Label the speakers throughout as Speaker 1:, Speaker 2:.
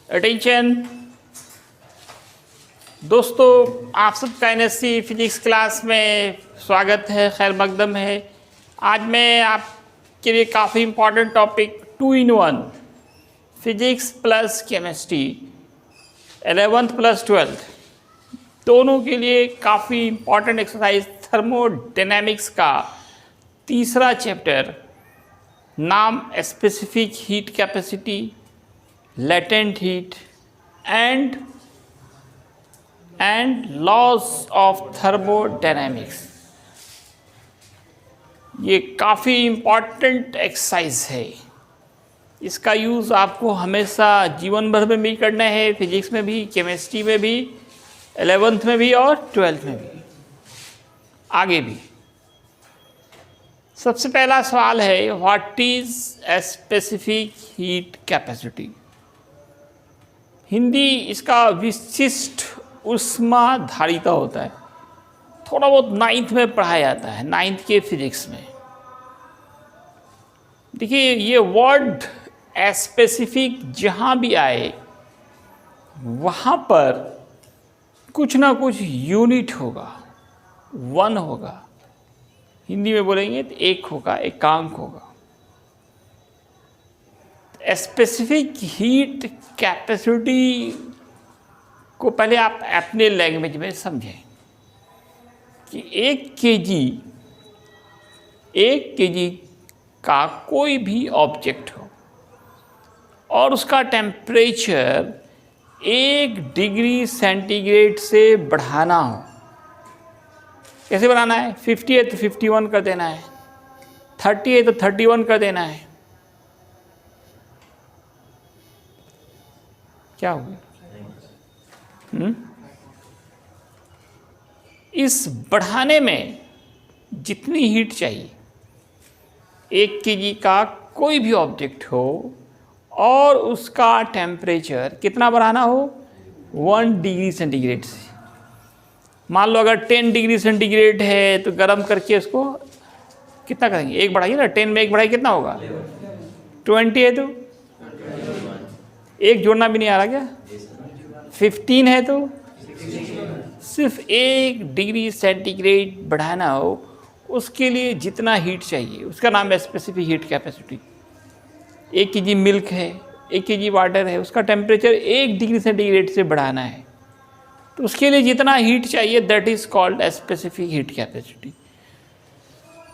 Speaker 1: Attention दोस्तों, आप सबका एनएससी फिजिक्स क्लास में स्वागत है, खैर मकदम है। आज मैं आपके लिए काफ़ी important topic 2 in 1 physics plus chemistry 11th plus 12th दोनों के लिए काफ़ी इम्पॉर्टेंट एक्सरसाइज थर्मोडायनेमिक्स का तीसरा चैप्टर, नाम specific heat capacity, latent heat and laws of thermodynamics। ये काफ़ी इम्पॉर्टेंट एक्सरसाइज है। इसका यूज़ आपको हमेशा जीवन भर में भी करना है, फिजिक्स में भी, केमिस्ट्री में भी, 11th में भी और 12th में भी, आगे भी। सबसे पहला सवाल है, what is specific heat capacity. Hindi इसका विशिष्ट ऊष्माधारिता होता है, थोड़ा बहुत 9th में पढ़ाया जाता है, 9th के फिजिक्स में। देखिए ये वर्ड स्पेसिफिक जहाँ भी आए वहाँ पर कुछ ना कुछ यूनिट होगा, वन होगा, हिंदी में बोलेंगे तो एक होगा, एकांक होगा। स्पेसिफिक हीट कैपेसिटी को पहले आप अपने लैंग्वेज में समझें कि 1 kg का कोई भी ऑब्जेक्ट हो और उसका टेम्परेचर 1 डिग्री सेंटीग्रेड से बढ़ाना हो। कैसे बढ़ाना है? 50 है तो 51 कर देना है, 30 है तो 31 कर देना है। क्या हो गया? इस बढ़ाने में जितनी हीट चाहिए, 1 kg का कोई भी ऑब्जेक्ट हो और उसका टेम्परेचर कितना बढ़ाना हो, 1 डिग्री सेंटीग्रेड से। मान लो अगर 10 डिग्री सेंटीग्रेड है तो गर्म करके उसको कितना करेंगे, 1 बढ़ाइए ना, 10 में 1 बढ़ाइए कितना होगा, 20 है तो 1 जोड़ना भी नहीं आ रहा क्या, 15 है तो सिर्फ 1 डिग्री सेंटीग्रेड बढ़ाना हो, उसके लिए जितना हीट चाहिए उसका नाम है specific heat capacity. 1 kg milk है, 1 kg वाटर है, उसका टेम्परेचर 1 डिग्री सेंटीग्रेड से बढ़ाना है तो उसके लिए जितना हीट चाहिए that is called specific heat capacity.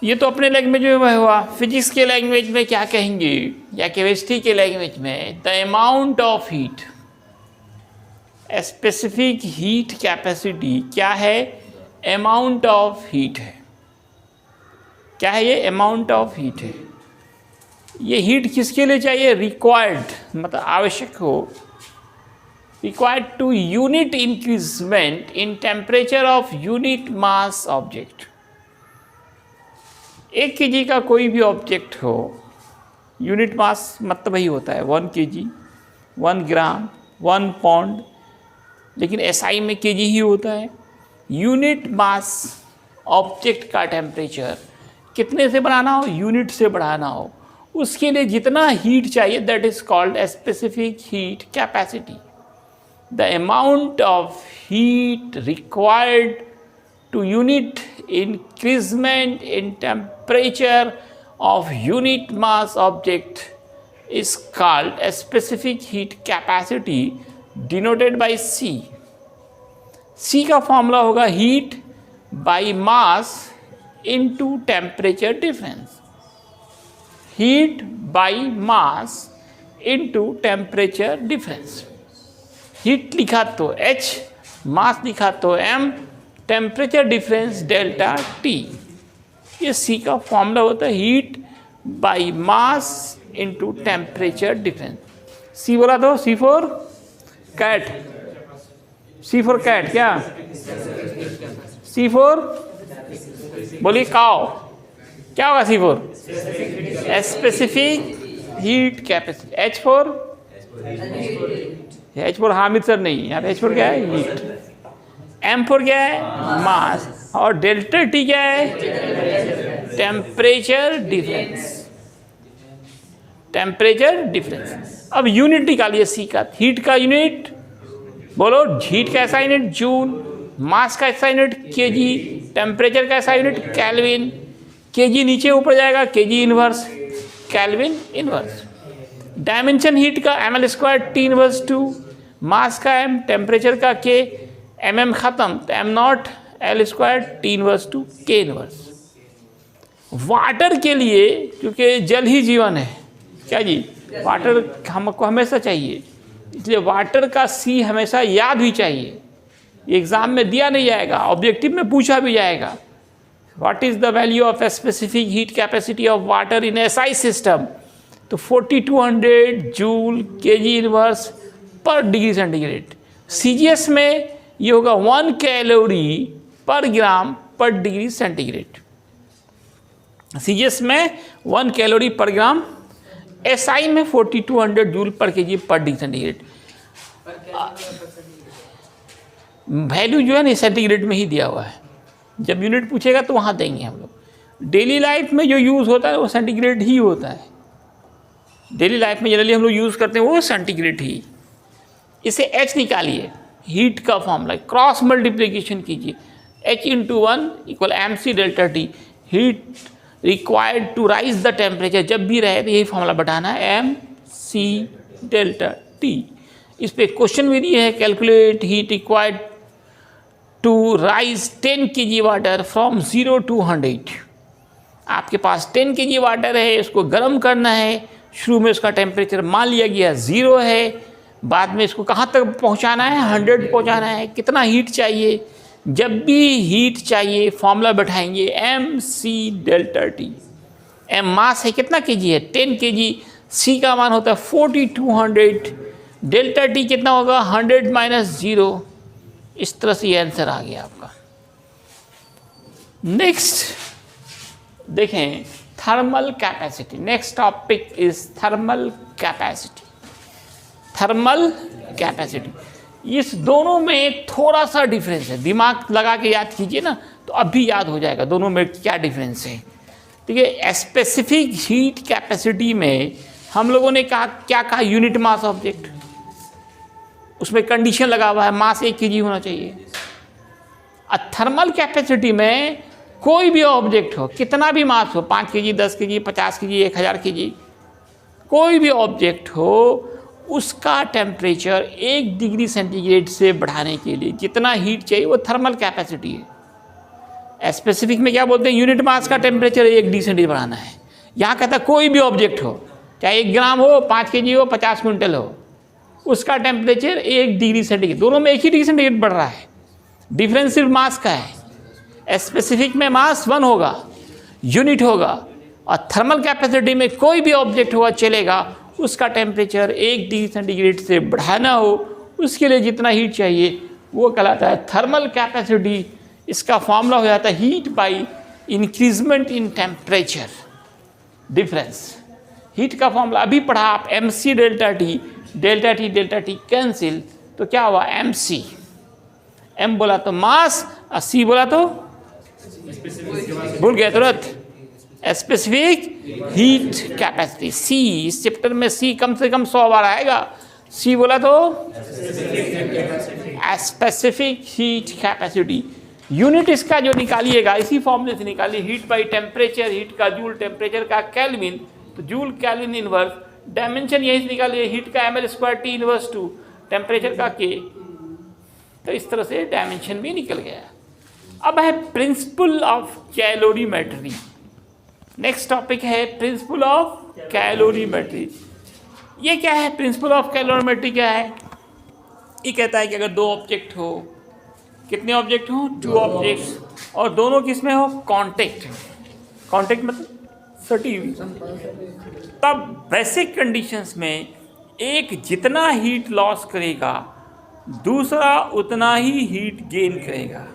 Speaker 1: ये तो अपने लैंग्वेज में हुआ। फिजिक्स के लैंग्वेज में क्या कहेंगे या केमिस्ट्री के लैंग्वेज में, the amount of heat. Specific heat capacity क्या है? अमाउंट ऑफ हीट है। क्या है ये? अमाउंट ऑफ हीट है। ये हीट किसके लिए चाहिए? रिक्वायर्ड, मतलब आवश्यक हो, required to unit increment in temperature of unit mass object. 1 kg का कोई भी ऑब्जेक्ट हो, यूनिट मास मतलब वही होता है 1 kg, 1 ग्राम, 1 पाउंड, लेकिन SI में kg ही होता है। यूनिट मास ऑब्जेक्ट का टेम्परेचर कितने से बढ़ाना हो? यूनिट से बढ़ाना हो, उसके लिए जितना हीट चाहिए that is called specific heat capacity. The amount of heat required to unit increment in temperature of unit mass object is called a specific heat capacity denoted by C। C का formula होगा heat by mass into temperature difference। heat by mass into temperature difference। heat लिखा तो H, mass लिखा तो M, temperature difference delta T। ये C का formula होता है heat by mass into temperature difference. C बोला तो C for cat, C for cat, क्या C फॉर बोलिए काओ, क्या होगा C for? Specific heat capacity. H for Hamid sir नहीं, यहाँ H फॉर क्या है? हीट। M फॉर क्या है? मास। और डेल्टा T क्या है? Temperature difference. Temperature difference. अब यूनिट निकालिए सी का, हीट का यूनिट बोलो, हीट का ऐसा यूनिट जूल, मास का ऐसा यूनिट केजी, टेम्परेचर का ऐसा यूनिट केल्विन। केजी नीचे ऊपर जाएगा, KG inverse, kelvin inverse. Dimension heat का ml² T इनवर्स 2, मास का m, टेम्परेचर का k, mm खत्म तो m0 L² T inverse 2 k inverse. Water के लिए, क्योंकि जल ही जीवन है, क्या जी, वाटर हमको हमेशा चाहिए, इसलिए वाटर का सी हमेशा याद भी चाहिए। एग्जाम में दिया नहीं जाएगा, ऑब्जेक्टिव में पूछा भी जाएगा। What is the value of a specific heat capacity of water in SI system? तो 4200 जूल केजी इनवर्स पर डिग्री सेंटीग्रेड। सीजीएस में ये होगा 1 कैलोरी पर ग्राम पर डिग्री सेंटीग्रेड। सीजीएस में 1 कैलोरी पर ग्राम, एसआई में 4200 जूल पर केजी पर डिग्री सेंटीग्रेड। वैल्यू जो है ना सेंटीग्रेड में ही दिया हुआ है, जब यूनिट पूछेगा तो वहाँ देंगे हम लोग। डेली लाइफ में जो यूज़ होता है वो सेंटीग्रेड ही होता है। डेली लाइफ में जनरली हम लोग यूज़ करते हैं वो सेंटीग्रेड ही। इसे H निकालिए, हीट का फॉर्मूला, क्रॉस मल्टीप्लिकेशन कीजिए, H × 1 = mc delta T. Heat required to raise the temperature, जब भी रहे तो यही फॉर्मूला बताना है, mc डेल्टा टी। इस पर क्वेश्चन भी दिए है, calculate heat required to raise 10 kg water from 0 to 100। आपके पास 10 kg वाटर है, इसको गर्म करना है। शुरू में उसका टेम्परेचर मान लिया गया 0 है, बाद में इसको कहाँ तक पहुँचाना है, 100 पहुँचाना है। कितना हीट चाहिए, जब भी हीट चाहिए फॉर्मूला बैठाएंगे mc delta T. m mass है, कितना kg है, 10 kg, c का मान होता है 4200, डेल्टा टी कितना होगा, 100 - 0। इस तरह से ये आंसर आ गया आपका। नेक्स्ट देखें, thermal capacity. Next topic is thermal capacity. Thermal capacity, इस दोनों में थोड़ा सा डिफरेंस है, दिमाग लगा के याद कीजिए ना तो अभी याद हो जाएगा दोनों में क्या डिफरेंस है। ठीक है, स्पेसिफिक हीट कैपेसिटी में हम लोगों ने कहा, क्या कहा, यूनिट मास ऑब्जेक्ट, उसमें कंडीशन लगा हुआ है मास 1 kg होना चाहिए। थर्मल कैपेसिटी में कोई भी ऑब्जेक्ट हो, कितना भी मास हो, 5 kg, 10 kg, 50 kg, 1000 kg, कोई भी ऑब्जेक्ट हो, उसका टेम्परेचर 1 डिग्री सेंटीग्रेड से बढ़ाने के लिए जितना हीट चाहिए वो थर्मल कैपेसिटी है। स्पेसिफिक में क्या बोलते हैं, यूनिट मास का टेम्परेचर 1 डिग्री सेंटीग्रेड बढ़ाना है। यहाँ कहता है कोई भी ऑब्जेक्ट हो, चाहे 1 ग्राम हो, 5 kg हो, 50 क्विंटल हो, उसका टेम्परेचर 1 डिग्री सेंटीग्रेड, दोनों में 1 ही डिग्री सेंटीग्रेड बढ़ रहा है। डिफरेंस सिर्फ मास का है। स्पेसिफिक में मास 1 होगा, यूनिट होगा, और थर्मल कैपेसिटी में कोई भी ऑब्जेक्ट होगा चलेगा, उसका टेम्परेचर 1 डिग्री सेंटीग्रेड से बढ़ाना हो, उसके लिए जितना हीट चाहिए वो कहलाता है थर्मल कैपेसिटी। इसका फॉर्मूला हो जाता है heat by increment in temperature difference. Heat का फॉर्मूला अभी पढ़ा आप, mc delta T, delta T cancel, तो क्या हुआ, mc। m बोला तो मास और c बोला तो भूल गए तुरंत, स्पेसिफिक हीट कैपेसिटी। c, इस चैप्टर में c कम से कम 100 बार आएगा। c बोला तो स्पेसिफिक हीट कैपेसिटी। यूनिट इसका जो निकालिएगा इसी फॉर्मूले से निकालिए, हीट बाई टेम्परेचर, हीट का जूल, टेम्परेचर का केल्विन, तो जूल केल्विन इनवर्स। डायमेंशन यही से निकालिए, हीट का ml² T इनवर्स 2, टेम्परेचर का k। तो इस तरह से डायमेंशन भी निकल गया। अब है principle of calorimetry. Next topic है प्रिंसिपल ऑफ कैलोरीमेट्री। ये क्या है, प्रिंसिपल ऑफ कैलोरीमेट्री क्या है? ये कहता है कि अगर 2 ऑब्जेक्ट हो, कितने ऑब्जेक्ट हो, 2 ऑब्जेक्ट्स, और दोनों किस में हो, कांटेक्ट। कांटेक्ट मतलब सटी हुई, तब वैसे कंडीशंस में एक जितना हीट लॉस करेगा दूसरा उतना ही हीट गेन करेगा।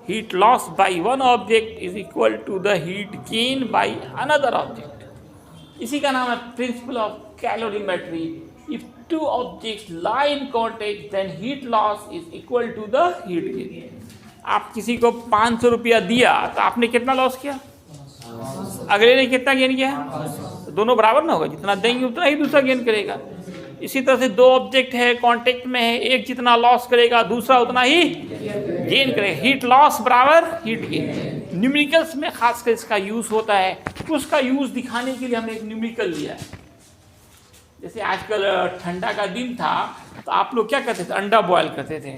Speaker 1: Heat loss by one object is equal to the heat gain by another object. इसी का नाम है principle of calorimetry. If 2 objects lie in contact then heat loss is equal to the heat gain. आप किसी को 500 रुपया दिया तो आपने कितना लॉस किया, अगले ने कितना गेन किया, दोनों बराबर ना होगा, जितना देंगे उतना ही दूसरा गेन करेगा। इसी तरह से दो ऑब्जेक्ट है कांटेक्ट में है, एक जितना लॉस करेगा दूसरा उतना ही गेन करेगा। हीट लॉस बराबर हीट गेन। न्यूमेरिकल्स में खासकर इसका यूज होता है। उसका यूज दिखाने के लिए हमने एक न्यूमेरिकल लिया है। जैसे आजकल ठंडा का दिन था तो आप लोग क्या करते थे, अंडा बॉयल करते थे।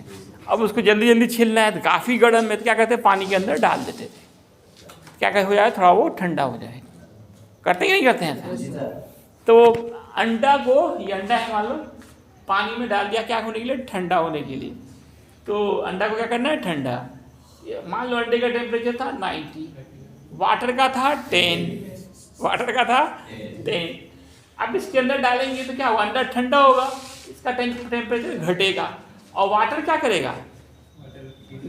Speaker 1: अब उसको जल्दी जल्दी छीलना है तो काफ़ी गर्म में तो क्या करते, पानी के अंदर डाल देते थे, क्या हो जाए थोड़ा वो ठंडा हो जाए। करते ही नहीं करते हैं ऐसा। तो अंडा को, ये अंडा है मान लो, पानी में डाल दिया क्या होने के लिए, ठंडा होने के लिए। तो अंडा को क्या करना है, ठंडा। मान लो अंडे का टेम्परेचर था 90, वाटर का था 10, वाटर का था 10। अब इसके अंदर डालेंगे तो क्या होगा, अंडा ठंडा होगा, इसका टेम्परेचर घटेगा और वाटर क्या करेगा,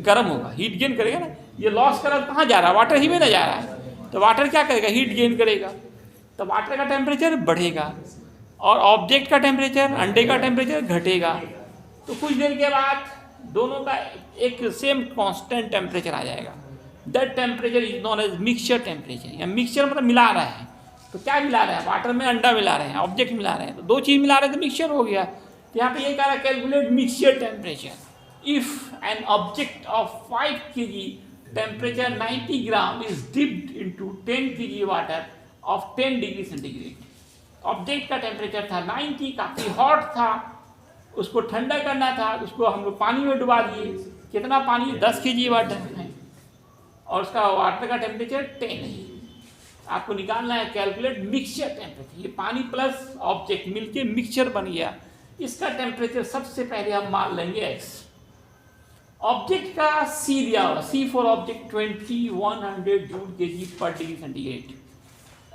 Speaker 1: गर्म होगा, हीट गेन करेगा ना। ये लॉस कलर कहाँ जा रहा है, वाटर ही में ना जा रहा है, तो वाटर क्या करेगा, हीट गेन करेगा, तो वाटर का टेम्परेचर बढ़ेगा और ऑब्जेक्ट का टेम्परेचर, अंडे का टेम्परेचर घटेगा। तो कुछ देर के बाद दोनों का एक सेम कांस्टेंट टेम्परेचर आ जाएगा। That temperature is known as mixture temperature. या मिक्सचर मतलब मिला रहा है, तो क्या मिला रहे हैं, वाटर में अंडा मिला रहे हैं, ऑब्जेक्ट मिला रहे हैं, तो दो चीज़ मिला रहे हैं तो मिक्सचर हो गया। तो यहाँ पे ये कह रहा है calculate mixture temperature if an object of 5 kg temperature 90 gram is dipped into 10 kg water of 10 degree centigrade. Object का टेम्परेचर था 90, काफ़ी हॉट था, उसको ठंडा करना था, उसको हम लोग पानी में डुबा दिए। कितना पानी, 10 kg वाटर है और उसका वाटर का टेम्परेचर 10 है। आपको निकालना है कैलकुलेट मिक्सचर टेम्परेचर। ये पानी प्लस ऑब्जेक्ट मिलके मिक्सचर बन गया। इसका टेम्परेचर सबसे पहले हम मान लेंगे x। ऑब्जेक्ट का C दिया हुआ, C for object 2100 joule kg पर degree centigrade.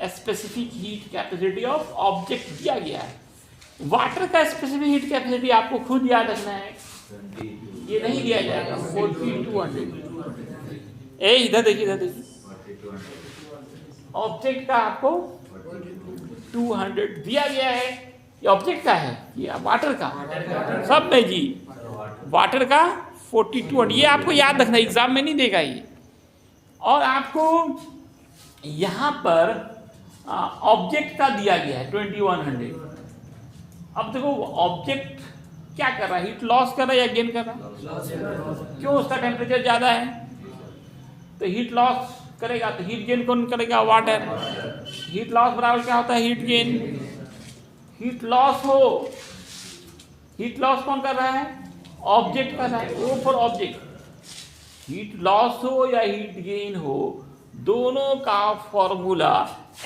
Speaker 1: Specific heat capacity of object दिया गया है। वाटर का स्पेसिफिक हीट कैपेसिटी आपको खुद याद रखना है, ये नहीं दिया जाएगा। 4200 इधर देखिए, इधर देखिए, ऑब्जेक्ट का आपको 200 दिया गया है। ये ऑब्जेक्ट का है, ये वाटर का, सब में जी वाटर का 4200, ये आपको याद रखना, एग्जाम में नहीं देगा ये। और आपको यहाँ पर ऑब्जेक्ट का दिया गया है 2100। अब देखो ऑब्जेक्ट क्या कर रहा है, हीट लॉस कर रहा है या गेन कर रहा है, क्यों, उसका टेम्परेचर ज़्यादा है तो हीट लॉस करेगा, तो हीट गेन कौन करेगा, वाटर। हीट लॉस बराबर क्या होता है, हीट गेन। हीट लॉस हो, हीट लॉस कौन कर रहा है, ऑब्जेक्ट कर रहा है, वो फॉर ऑब्जेक्ट। हीट लॉस हो या हीट गेन हो, दोनों का फॉर्मूला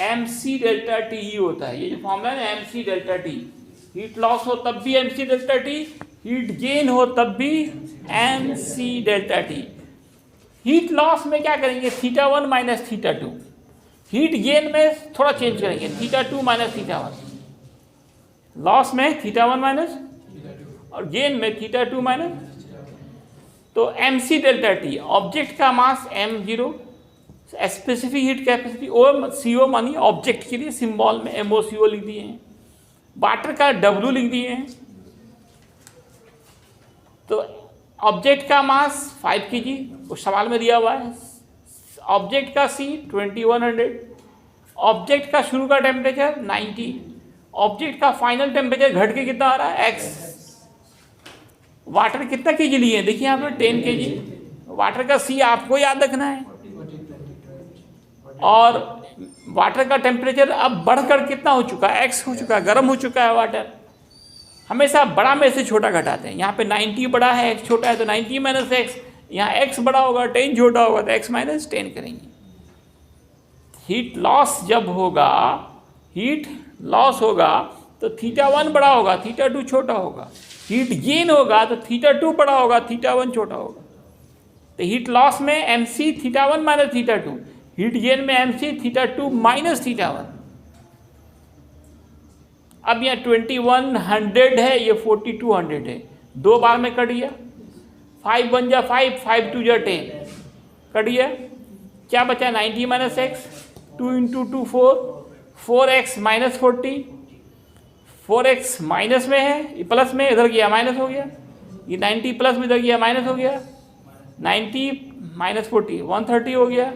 Speaker 1: mc डेल्टा टी ही होता है। ये जो फॉर्मूला है mc delta T, heat loss हो तब भी mc delta T, heat gain हो तब भी mc delta T. Heat loss में क्या करेंगे, θ1 माइनस θ2। हीट गेन में थोड़ा चेंज करेंगे, θ2 माइनस θ1। लॉस में θ1 माइनस और गेन में θ2 माइनस। तो mc डेल्टा टी, ऑब्जेक्ट का मास m0, specific heat capacity CO मानी ऑब्जेक्ट के लिए, सिंबल में MOCO लिख दिए हैं। वाटर का W लिख दिए हैं। तो ऑब्जेक्ट का मास 5 kg, उस सवाल में दिया हुआ है। ऑब्जेक्ट का C 2100, ऑब्जेक्ट का शुरू का टेम्परेचर 90, ऑब्जेक्ट का फाइनल टेम्परेचर घट के कितना आ रहा है, x। वाटर कितना kg लिए हैं, देखिए यहाँ पर 10 kg। वाटर का C आपको याद रखना है। और वाटर का टेम्परेचर अब बढ़कर कितना हो चुका है, x हो चुका है, गर्म हो चुका है वाटर। हमेशा बड़ा में से छोटा घटाते हैं। यहाँ पे 90 बड़ा है, x छोटा है, तो 90 माइनस x। यहाँ x बड़ा होगा, 10 छोटा होगा, तो x माइनस 10 करेंगे। हीट लॉस जब होगा, हीट लॉस होगा तो θ1 बड़ा होगा, θ2 छोटा होगा। हीट गेन होगा तो θ2 बड़ा होगा, θ1 छोटा होगा। तो हीट लॉस में mc θ1 माइनस θ2, हीट गेन में mc θ2 माइनस θ1। अब यहाँ 2100 है, ये 4200 है, दो बार में कट गया। 5 बन जा 5, 5 2 जा 10, कट गया। क्या बचा, 90 minus x, 2 into 2 4, 4x minus 40, 4x minus में है, ये प्लस में, इधर गया माइनस हो गया। ये 90 प्लस में इधर गया माइनस हो गया। 90 माइनस 40 130 हो गया,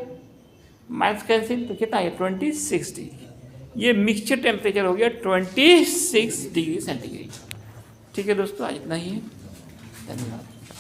Speaker 1: माइनस कैंसिल, तो कितना है 2060। ये मिक्सचर टेम्परेचर हो गया 26 डिग्री सेंटीग्रेड। ठीक है दोस्तों, आज इतना ही है। धन्यवाद।